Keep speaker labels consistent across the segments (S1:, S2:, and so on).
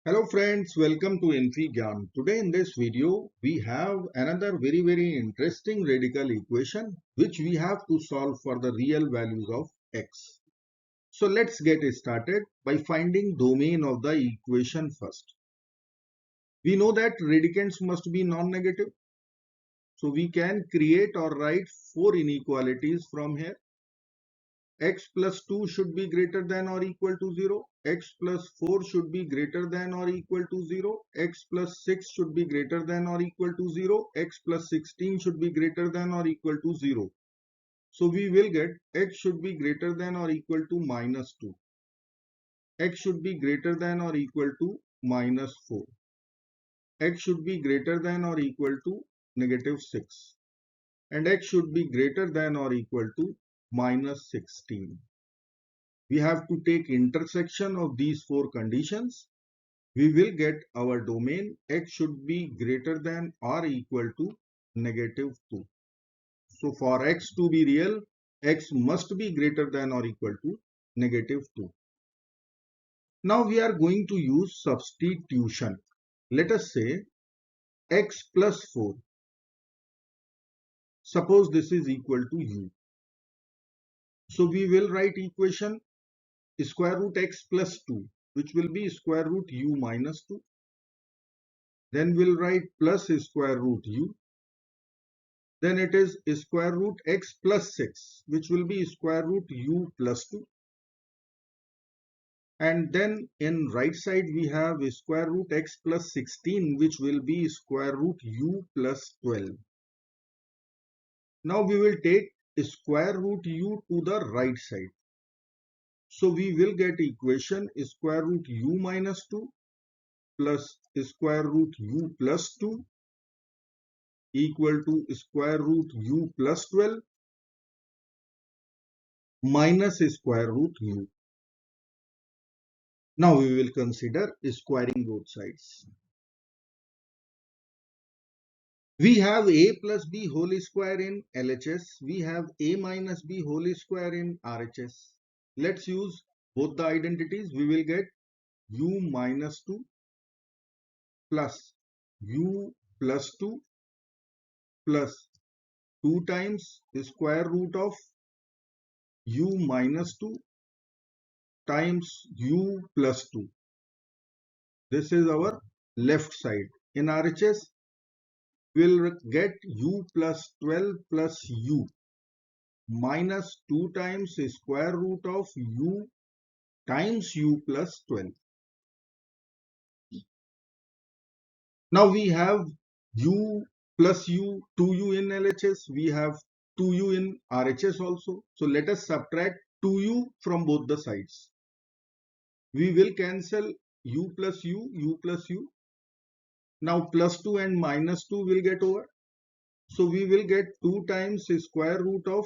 S1: Hello friends, welcome to infyGyan. Today in this video, we have another very interesting radical equation which we have to solve for the real values of x. So let's get started by finding domain of the equation first. We know that radicands must be non-negative. So we can create or write four inequalities from here. X plus 2 should be greater than or equal to 0, x plus 4 should be greater than or equal to 0, x plus 6 should be greater than or equal to 0, x plus 16 should be greater than or equal to 0. So we will get x should be greater than or equal to minus 2, x should be greater than or equal to minus 4, x should be greater than or equal to negative 6, and x should be greater than or equal to minus 16. We have to take intersection of these four conditions. We will get our domain x should be greater than or equal to negative 2. So for x to be real, x must be greater than or equal to negative 2. Now we are going to use substitution. Let us say x plus 4. Suppose this is equal to u. So we will write equation square root x plus 2, which will be square root u minus 2. Then we'll write plus square root u. Then it is square root x plus 6, which will be square root u plus 2. And then in right side we have square root x plus 16, which will be square root u plus 12. Now we will take square root u to the right side. So we will get equation square root u minus 2 plus square root u plus 2 equal to square root u plus 12 minus square root u. Now we will consider squaring both sides. We have a plus b whole square in LHS. We have a minus b whole square in RHS. Let's use both the identities. We will get u minus 2 plus u plus 2 plus 2 times the square root of u minus 2 times u plus 2. This is our left side. In RHS, we'll get u plus 12 plus u minus 2 times square root of u times u plus 12. Now we have u plus u, 2u in LHS, we have 2u in RHS also. So let us subtract 2u from both the sides. We will cancel u plus u, u plus u. Now plus 2 and minus 2 will get over. So we will get 2 times square root of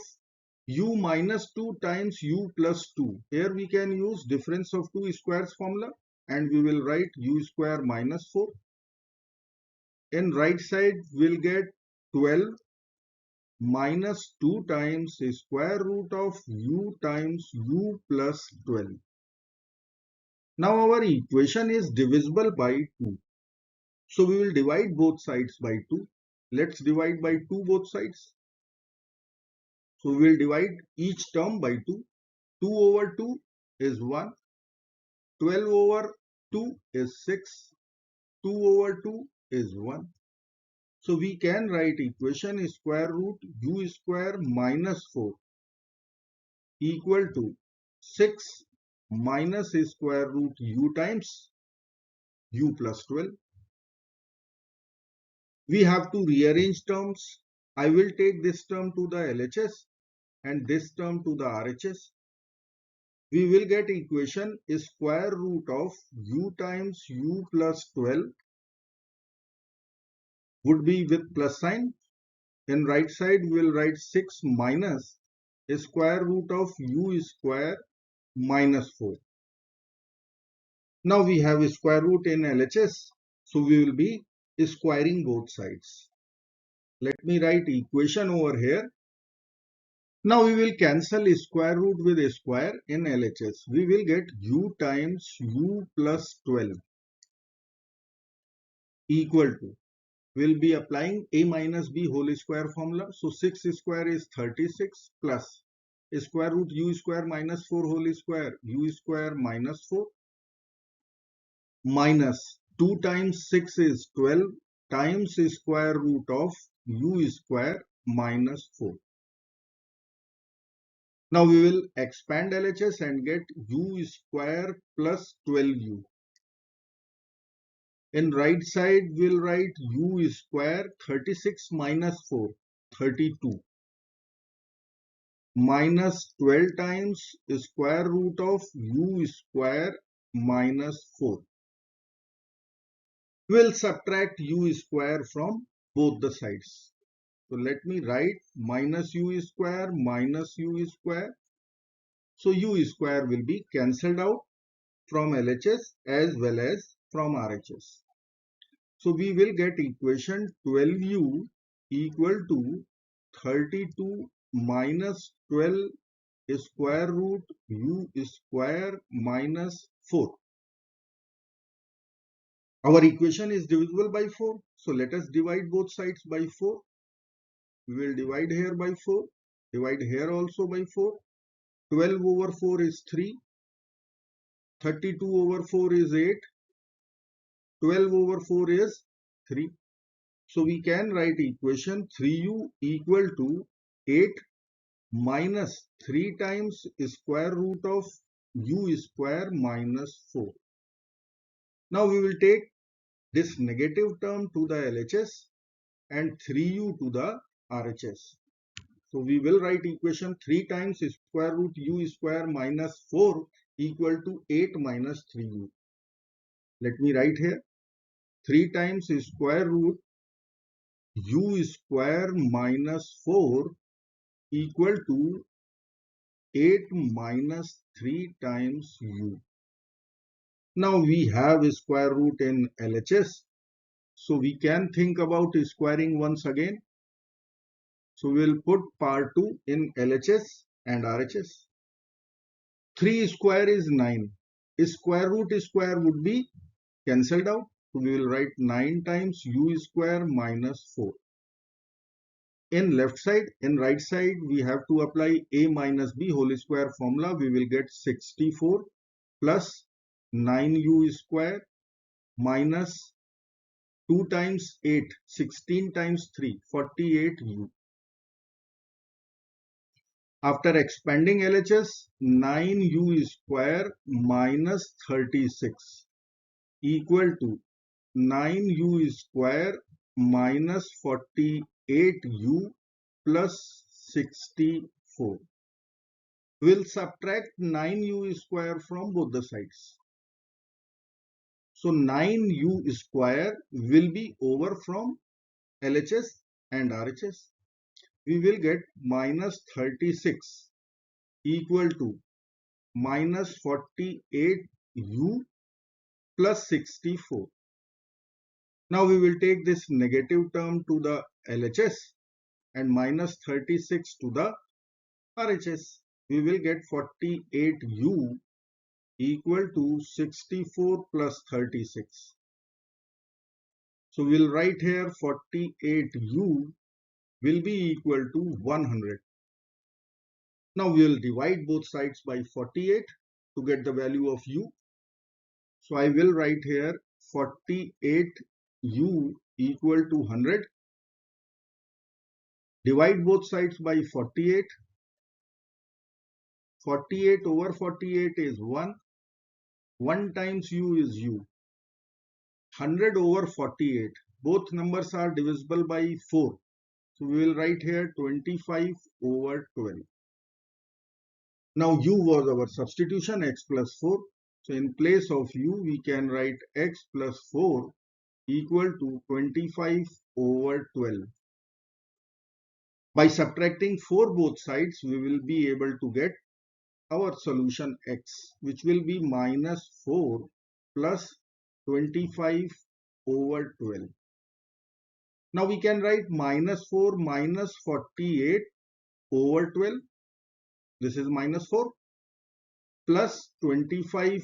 S1: u minus 2 times u plus 2. Here we can use difference of two squares formula and we will write u square minus 4. In right side we'll get 12 minus 2 times square root of u times u plus 12. Now our equation is divisible by 2. So we will divide both sides by 2. Let's divide by 2 both sides. So we will divide each term by 2. 2 over 2 is 1. 12 over 2 is 6. 2 over 2 is 1. So we can write equation square root u square minus 4 equal to 6 minus square root u times u plus 12. We have to rearrange terms. I will take this term to the LHS and this term to the RHS. We will get equation square root of u times u plus 12 would be with plus sign. In right side we will write 6 minus square root of u square minus 4. Now we have square root in LHS, so we will be squaring both sides. Let me write equation over here. Now we will cancel square root with a square in LHS. We will get u times u plus 12 equal to, we'll be applying a minus b whole square formula. So 6 square is 36 plus square root u square minus 4 whole square, u square minus 4, minus 2 times 6 is 12 times square root of u square minus 4. Now we will expand LHS and get u square plus 12u. In right side, we'll write u square 36 minus 4, 32, minus 12 times square root of u square minus 4. We'll subtract u square from both the sides. So let me write minus u square minus u square. So u square will be cancelled out from LHS as well as from RHS. So we will get equation 12u equal to 32 minus 12 square root u square minus 4. Our equation is divisible by 4. So let us divide both sides by 4. We will divide here by 4. Divide here also by 4. 12 over 4 is 3. 32 over 4 is 8. 12 over 4 is 3. So we can write equation 3u equal to 8 minus 3 times square root of u square minus 4. Now we will take this negative term to the LHS and 3u to the RHS. So we will write equation 3 times square root u square minus 4 equal to 8 minus 3u. Let me write here 3 times square root u square minus 4 equal to 8 minus 3 times u. Now we have square root in LHS. So we can think about squaring once again. So we'll put part 2 in LHS and RHS. 3 square is 9. Square root square would be cancelled out. So we will write 9 times u square minus 4. In left side, in right side, we have to apply a minus b whole square formula. We will get 64 plus 9u square minus 2 times 8, 16 times 3, 48u. After expanding LHS, 9u square minus 36 equal to 9u square minus 48u plus 64. We'll subtract 9u square from both the sides. So 9u square will be over from LHS and RHS. We will get minus 36 equal to minus 48u plus 64. Now we will take this negative term to the LHS and minus 36 to the RHS. We will get 48u equal to 64 plus 36. So we'll write here 48u will be equal to 100. Now we will divide both sides by 48 to get the value of u. So I will write here 48u equal to 100. Divide both sides by 48. 48 over 48 is 1. 1 times u is u. 100 over 48. Both numbers are divisible by 4. So we will write here 25 over 12. Now u was our substitution, x plus 4. So in place of u, we can write x plus 4 equal to 25 over 12. By subtracting 4 both sides, we will be able to get our solution x, which will be minus 4 plus 25 over 12. Now we can write minus 4 minus 48 over 12. This is minus 4 plus 25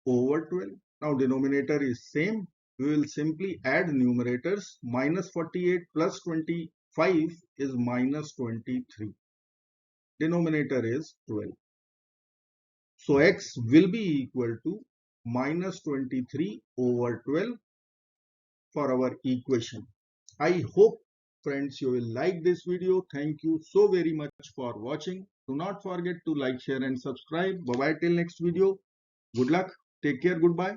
S1: over 12. Now denominator is same. we will simply add numerators. Minus 48 plus 25 is minus 23. Denominator is 12. So x will be equal to minus 23 over 12 for our equation. I hope friends you will like this video. Thank you so very much for watching. Do not forget to like, share and subscribe. Bye bye till next video. Good luck. Take care. Goodbye.